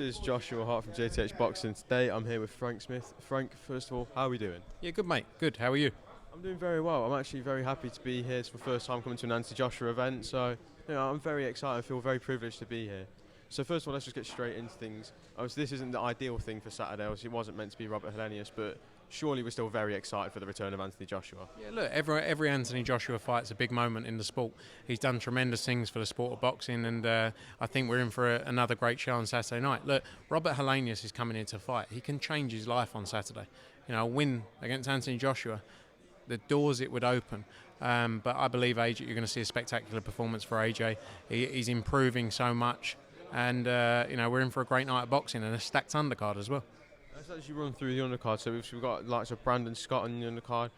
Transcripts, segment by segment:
This is Joshua Hart from JTH Boxing. Today I'm here with Frank Smith. Frank, first of all, how are we doing? Yeah, good mate. Good. How are you? I'm doing very well. I'm actually very happy to be here. It's my first time coming to an anti-Joshua event, so I'm very excited. I feel very privileged to be here. So first of all, let's just get straight into things. Obviously, this isn't the ideal thing for Saturday. Obviously, it wasn't meant to be Robert Helenius, but surely we're still very excited for the return of Anthony Joshua. Yeah, look, every Anthony Joshua fight's a big moment in the sport. He's done tremendous things for the sport of boxing, and I think we're in for another great show on Saturday night. Look, Robert Helenius is coming in to fight. He can change his life on Saturday. A win against Anthony Joshua, the doors it would open. But I believe AJ, you're going to see a spectacular performance for AJ. He's improving so much, and we're in for a great night of boxing and a stacked undercard as well. Let's actually run through the undercard. So we've got likes of Brandon Scott on the undercard.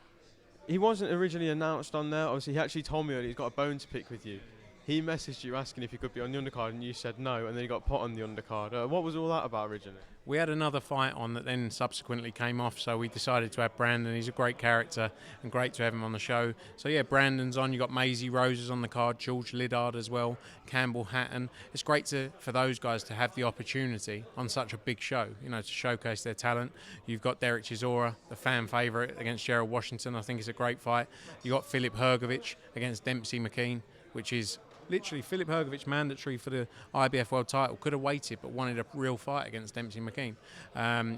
He wasn't originally announced on there. Obviously, he actually told me earlier he's got a bone to pick with you. He messaged you asking if he could be on the undercard, and you said no, and then he got put on the undercard. What was all that about originally? We had another fight on that then subsequently came off, so we decided to have Brandon. He's a great character and great to have him on the show. So yeah, Brandon's on. You got Maisie Roses on the card, George Liddard as well, Campbell Hatton. It's great for those guys to have the opportunity on such a big show, to showcase their talent. You've got Derek Chisora, the fan favourite, against Gerald Washington. I think it's a great fight. You got Filip Hrgovic against Dempsey McKean, which is literally Filip Hrgovic, mandatory for the IBF World title, could have waited but wanted a real fight against Dempsey McKean.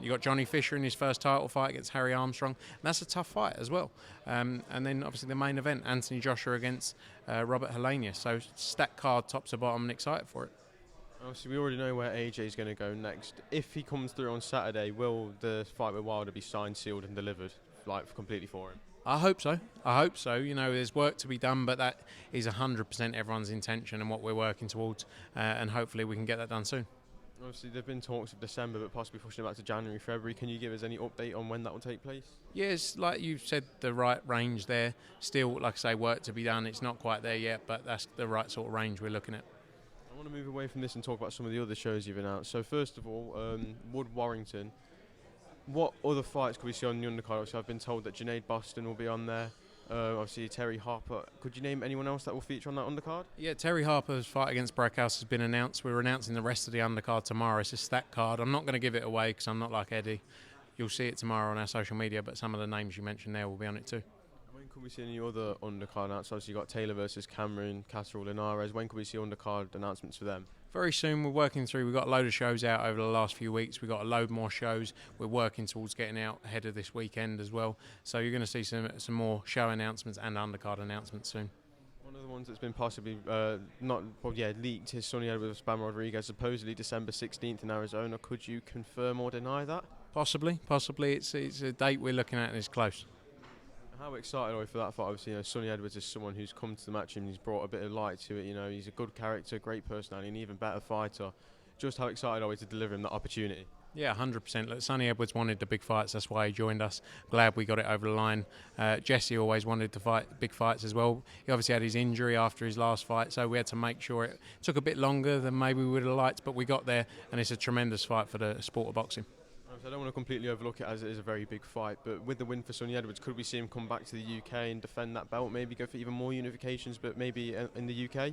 You got Johnny Fisher in his first title fight against Harry Armstrong, and that's a tough fight as well. And then obviously the main event, Anthony Joshua against Robert Helenius. So stacked card top to bottom, and excited for it. Obviously, we already know where AJ is going to go next. If he comes through on Saturday, will the fight with Wilder be signed, sealed and delivered, completely for him? I hope so. There's work to be done, but that is 100% everyone's intention and what we're working towards, and hopefully we can get that done soon. Obviously, there have been talks of December, but possibly pushing it back to January, February. Can you give us any update on when that will take place? Yes, like you said, the right range there. Still, like I say, work to be done. It's not quite there yet, but that's the right sort of range we're looking at. I want to move away from this and talk about some of the other shows you've announced. So first of all, Wood Warrington. What other fights could we see on the undercard? Obviously, I've been told that Junaid Boston will be on there. Obviously, Terry Harper. Could you name anyone else that will feature on that undercard? Yeah, Terry Harper's fight against Brackhouse has been announced. We're announcing the rest of the undercard tomorrow. It's a stacked card. I'm not going to give it away because I'm not like Eddie. You'll see it tomorrow on our social media, but some of the names you mentioned there will be on it too. When could we see any other undercard announcements? Obviously, you've got Taylor versus Cameron, Casserole, Linares. When could we see undercard announcements for them? Very soon. We're working through. We've got a load of shows out over the last few weeks. We've got a load more shows. We're working towards getting out ahead of this weekend as well. So you're going to see some more show announcements and undercard announcements soon. One of the ones that's been possibly leaked is Sonny Edwards Bam Rodriguez, supposedly December 16th in Arizona. Could you confirm or deny that? Possibly. It's a date we're looking at and it's close. How excited are we for that fight? Obviously, Sonny Edwards is someone who's come to the match and he's brought a bit of light to it. He's a good character, great personality, and an even better fighter. Just how excited are we to deliver him that opportunity? Yeah, 100%. Look, Sonny Edwards wanted the big fights. That's why he joined us. Glad we got it over the line. Jesse always wanted to fight big fights as well. He obviously had his injury after his last fight, so we had to make sure it took a bit longer than maybe we would have liked, but we got there, and it's a tremendous fight for the sport of boxing. I don't want to completely overlook it as it is a very big fight, but with the win for Sonny Edwards, could we see him come back to the UK and defend that belt, maybe go for even more unifications, but maybe in the UK?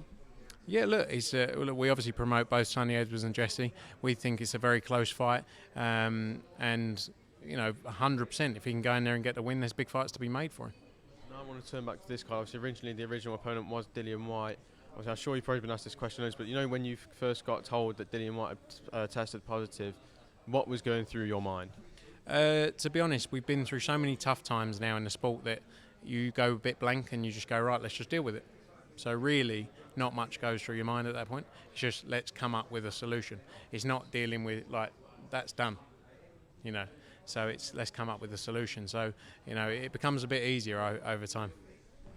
Yeah, look, we obviously promote both Sonny Edwards and Jesse. We think it's a very close fight, and 100%, if he can go in there and get the win, there's big fights to be made for him. Now I want to turn back to this card. Obviously, originally the original opponent was Dillian White. Obviously, I'm sure you've probably been asked this question, but when you first got told that Dillian White had tested positive, what was going through your mind? To be honest, we've been through so many tough times now in the sport that you go a bit blank and you just go, right, let's just deal with it. So really, not much goes through your mind at that point. It's just, let's come up with a solution. It's not dealing with, that's done, So it's, let's come up with a solution. So, it becomes a bit easier over time.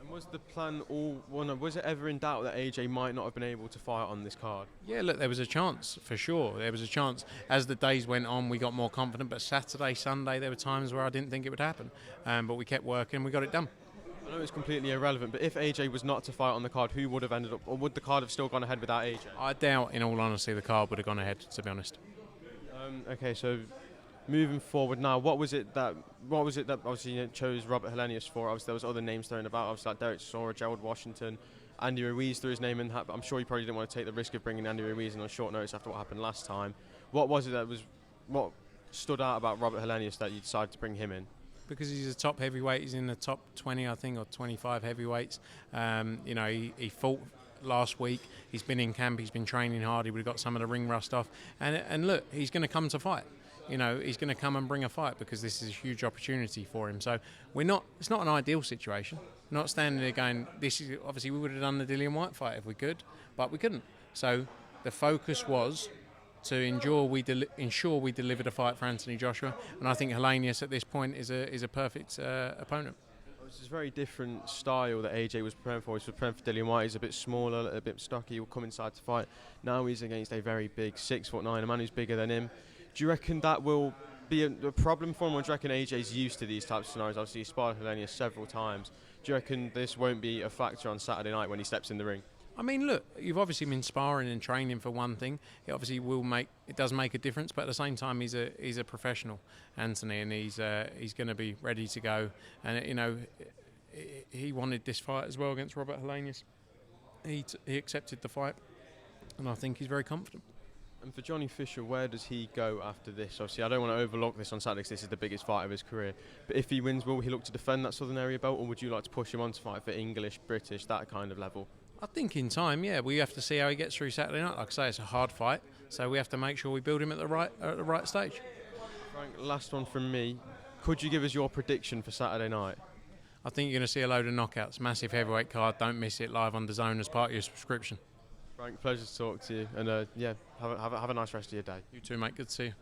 And was the plan was it ever in doubt that AJ might not have been able to fight on this card? Yeah, look, there was a chance, for sure. There was a chance. As the days went on, we got more confident, but Saturday, Sunday, there were times where I didn't think it would happen. But we kept working, we got it done. I know it's completely irrelevant, but if AJ was not to fight on the card, who would have ended up, or would the card have still gone ahead without AJ? I doubt, in all honesty, the card would have gone ahead, to be honest. Okay, so moving forward now, what was it that obviously chose Robert Helenius for? Obviously there was other names thrown about, obviously like Derek Chisora, Gerald Washington, Andy Ruiz threw his name in that, but I'm sure he probably didn't want to take the risk of bringing Andy Ruiz in on short notice after what happened last time. What was it what stood out about Robert Helenius that you decided to bring him in? Because he's a top heavyweight. He's in the top 20, I think, or 25 heavyweights. He fought last week. He's been in camp. He's been training hard. He would have got some of the ring rust off. And look, he's going to come to fight. He's going to come and bring a fight because this is a huge opportunity for him. So it's not an ideal situation. We're not standing there going, this is obviously we would have done the Dillian Whyte fight if we could, but we couldn't. So the focus was to ensure we delivered a fight for Anthony Joshua, and I think Helenius at this point is a perfect opponent. It's a very different style that AJ was preparing for. He was preparing for Dillian Whyte. He's a bit smaller, a bit stocky. He'll come inside to fight. Now he's against a very big 6'9", a man who's bigger than him. Do you reckon that will be a problem for him, or do you reckon AJ's used to these types of scenarios? Obviously, he sparred Helenius several times. Do you reckon this won't be a factor on Saturday night when he steps in the ring? I mean, look, you've obviously been sparring and training for one thing. It obviously does make a difference, but at the same time, he's a professional, Anthony, and he's going to be ready to go. And he wanted this fight as well against Robert Helenius. He accepted the fight, and I think he's very confident. And for Johnny Fisher, where does he go after this? Obviously, I don't want to overlook this on Saturday because this is the biggest fight of his career. But if he wins, will he look to defend that Southern Area belt, or would you like to push him on to fight for English, British, that kind of level? I think in time, yeah. We have to see how he gets through Saturday night. Like I say, it's a hard fight, so we have to make sure we build him at the right stage. Frank, last one from me. Could you give us your prediction for Saturday night? I think you're going to see a load of knockouts. Massive heavyweight card. Don't miss it live on DAZN as part of your subscription. Frank, pleasure to talk to you, and have a nice rest of your day. You too, mate. Good to see you.